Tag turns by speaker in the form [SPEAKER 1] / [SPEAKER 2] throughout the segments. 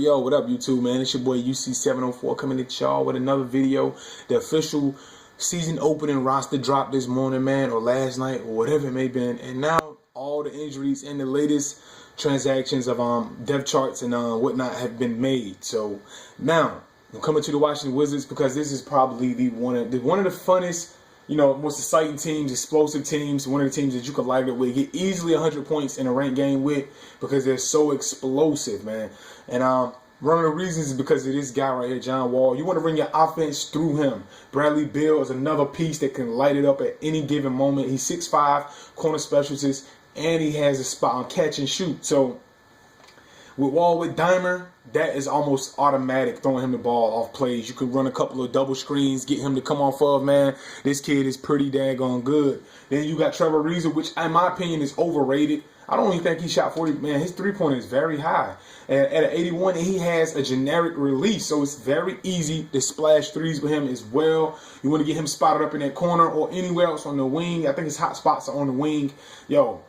[SPEAKER 1] Yo, what up, YouTube, man? It's your boy UC704 coming at y'all with another video. The official season opening roster dropped this morning, man, or last night, or whatever it may have been. And now all the injuries and the latest transactions of depth charts and whatnot have been made. So now I'm coming to the Washington Wizards because this is probably one of the funnest, most exciting teams, explosive teams, one of the teams that you can light up with, get easily 100 points in a ranked game with because they're so explosive, man. And one of the reasons is because of this guy right here, John Wall. You want to run your offense through him. Bradley Beal is another piece that can light it up at any given moment. He's 6'5", corner specialist, and he has a spot on catch and shoot. So with Wall, with Dimer, that is almost automatic, throwing him the ball off plays. You could run a couple of double screens, get him to come off of, man. This kid is pretty daggone good. Then you got Trevor Ariza, which in my opinion is overrated. I don't even think he shot 40. Man, his three-pointer is very high. At an 81, and he has a generic release, so it's very easy to splash threes with him as well. You want to get him spotted up in that corner or anywhere else on the wing. I think his hot spots are on the wing. Yo,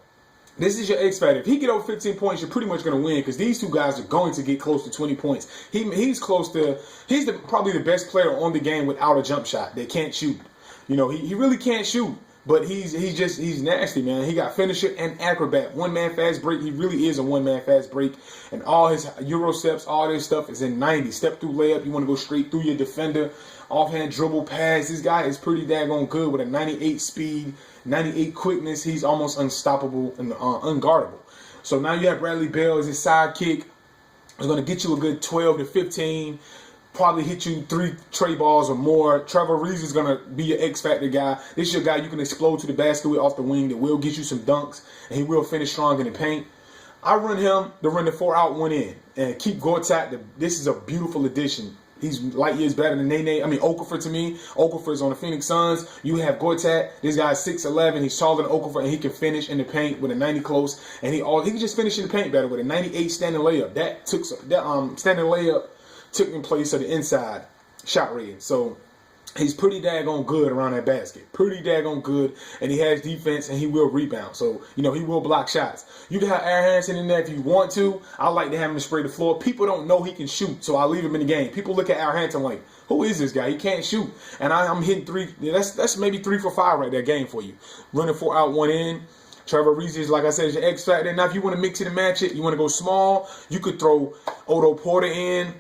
[SPEAKER 1] this is your X factor. If he get over 15 points, you're pretty much going to win because these two guys are going to get close to 20 points. He's probably the best player on the game without a jump shot. They can't shoot. He really can't shoot. But he's nasty, man. He got finisher and acrobat. One-man fast break. He really is a one-man fast break. And all his Euro steps, all this stuff is in 90. Step through layup. You want to go straight through your defender. Offhand dribble pass. This guy is pretty daggone good with a 98 speed, 98 quickness. He's almost unstoppable and unguardable. So now you have Bradley Beal as his sidekick. He's going to get you a good 12 to 15. Probably hit you 3 tray balls or more. Trevor Ariza is going to be your X-Factor guy. This is your guy you can explode to the basket with off the wing that will get you some dunks, and he will finish strong in the paint. I run him to run the 4 out, 1 in, and keep Gortat. This is a beautiful addition. He's light years better than Okafor to me. Okafor is on the Phoenix Suns. You have Gortat. This guy's 6'11". He's taller than Okafor, and he can finish in the paint with a 90 close. And he can just finish in the paint better with a 98 standing layup. That standing layup took in place of the inside shot rating. So he's pretty daggone good around that basket. Pretty daggone good. And he has defense and he will rebound. So, he will block shots. You can have Aaron Hansen in there if you want to. I like to have him spray the floor. People don't know he can shoot, so I leave him in the game. People look at Aaron Hansen like, who is this guy? He can't shoot. And I'm hitting 3. That's maybe 3 for 5 right there game for you. Running 4 out, 1 in. Trevor Ariza is, like I said, is your X factor. Now, if you want to mix it and match it, you want to go small, you could throw Otto Porter in.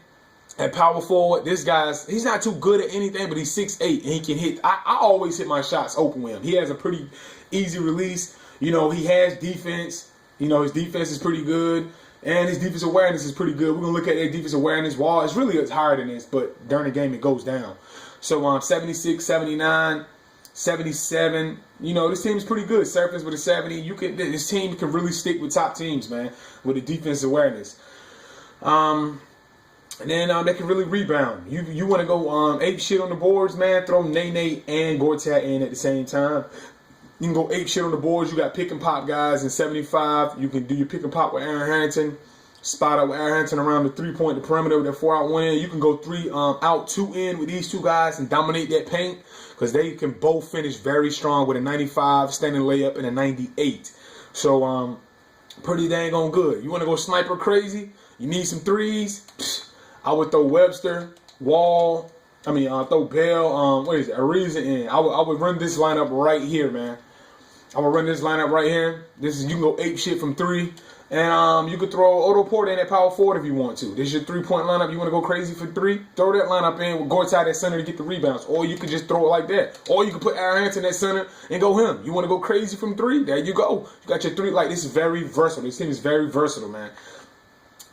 [SPEAKER 1] At power forward, this guy's, he's not too good at anything, but he's 6'8", and he can hit. I always hit my shots open with him. He has a pretty easy release. He has defense. His defense is pretty good, and his defense awareness is pretty good. We're going to look at that defense awareness. Wall is really higher than this, but during the game it goes down. So 76, 79, 77. This team is pretty good. Surface with a 70. This team can really stick with top teams, man, with the defense awareness. And then they can really rebound. You want to go ape shit on the boards, man. Throw Nene and Gortat in at the same time. You can go ape shit on the boards. You got pick and pop guys in 75. You can do your pick and pop with Aaron Harrington. Spot up with Aaron Harrington around the 3-point, the perimeter with that 4 out, 1 in. You can go 3 out, 2 in with these two guys and dominate that paint because they can both finish very strong with a 95 standing layup and a 98. So pretty dang on good. You want to go sniper crazy? You need some threes? I would throw Webster, Wall, throw Bell, Ariza in. I would run this lineup right here, man. I would run this lineup right here. You can go ape shit from 3. And you could throw Otto Porter in at power forward if you want to. This is your 3-point lineup. You want to go crazy for 3? Throw that lineup in with Gortat at center to get the rebounds. Or you could just throw it like that. Or you could put Aaron Hansen at center and go him. You want to go crazy from 3? There you go. You got your 3. This is very versatile. This team is very versatile, man.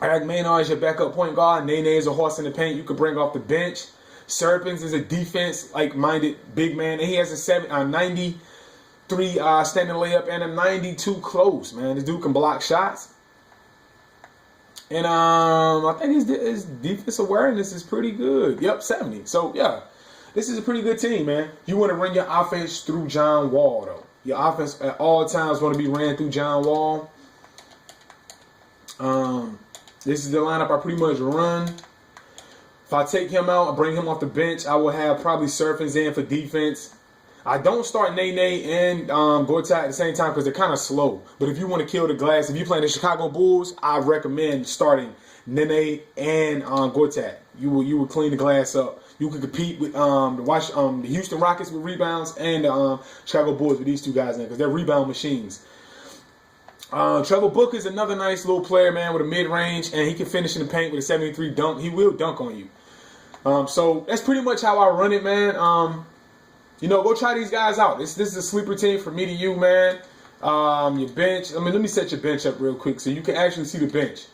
[SPEAKER 1] Eric Maynard is your backup point guard. Nene is a horse in the paint. You could bring off the bench. Serpens is a defense-like-minded big man. And he has a 93 standing layup and a 92 close, man. This dude can block shots. And I think his defense awareness is pretty good. Yep, 70. So, yeah, this is a pretty good team, man. You want to run your offense through John Wall, though. Your offense at all times want to be ran through John Wall. This is the lineup I pretty much run. If I take him out and bring him off the bench, I will have probably Surfins in for defense. I don't start Nene and Gortat at the same time because they're kind of slow. But if you want to kill the glass, if you're playing the Chicago Bulls, I recommend starting Nene, and Gortat. You would clean the glass up. You could compete with the Houston Rockets with rebounds and the Chicago Bulls with these two guys in because they're rebound machines. Trevor Booker is another nice little player, man, with a mid-range, and he can finish in the paint with a 73 dunk. He will dunk on you. So that's pretty much how I run it, man. Go try these guys out. This is a sleeper team for me to you, man. Your bench. Let me set your bench up real quick so you can actually see the bench.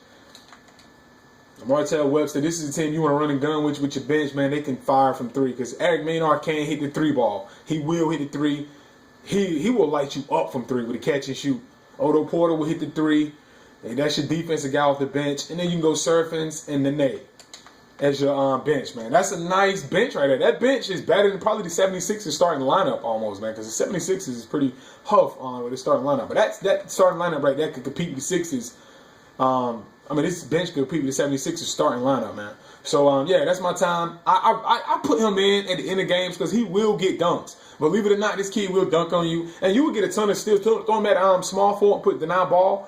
[SPEAKER 1] Martell Webster, this is the team you want to run and gun with your bench, man. They can fire from three because Eric Maynard can't hit the three ball. He will hit the three. He will light you up from three with a catch and shoot. Otto Porter will hit the three. And that's your defensive guy off the bench. And then you can go Surfins and Nene as your bench, man. That's a nice bench right there. That bench is better than probably the 76ers starting lineup almost, man, because the 76ers is pretty huff with the starting lineup. But that starting lineup right there could compete with the Sixers. This bench could compete with the 76ers starting lineup, man. So, yeah, that's my time. I put him in at the end of games because he will get dunks. Believe it or not, this kid will dunk on you. And you will get a ton of steals. Throw him at small forward and put the 9 ball.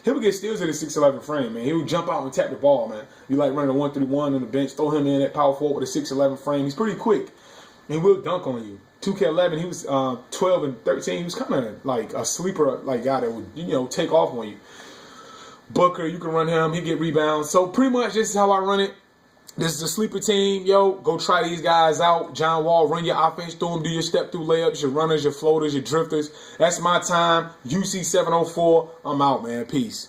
[SPEAKER 1] He will get steals at the 6'11 frame, man. He will jump out and tap the ball, man. You like running a 1-3-1 on the bench. Throw him in at power forward with a 6'11 frame. He's pretty quick. And he will dunk on you. 2K11, he was 12 and 13. He was kind of like a sleeper like guy that would, take off on you. Booker, you can run him. He get rebounds. So pretty much this is how I run it. This is a sleeper team. Yo, go try these guys out. John Wall, run your offense through them. Do your step-through layups, your runners, your floaters, your drifters. That's my time. UC 704. I'm out, man. Peace.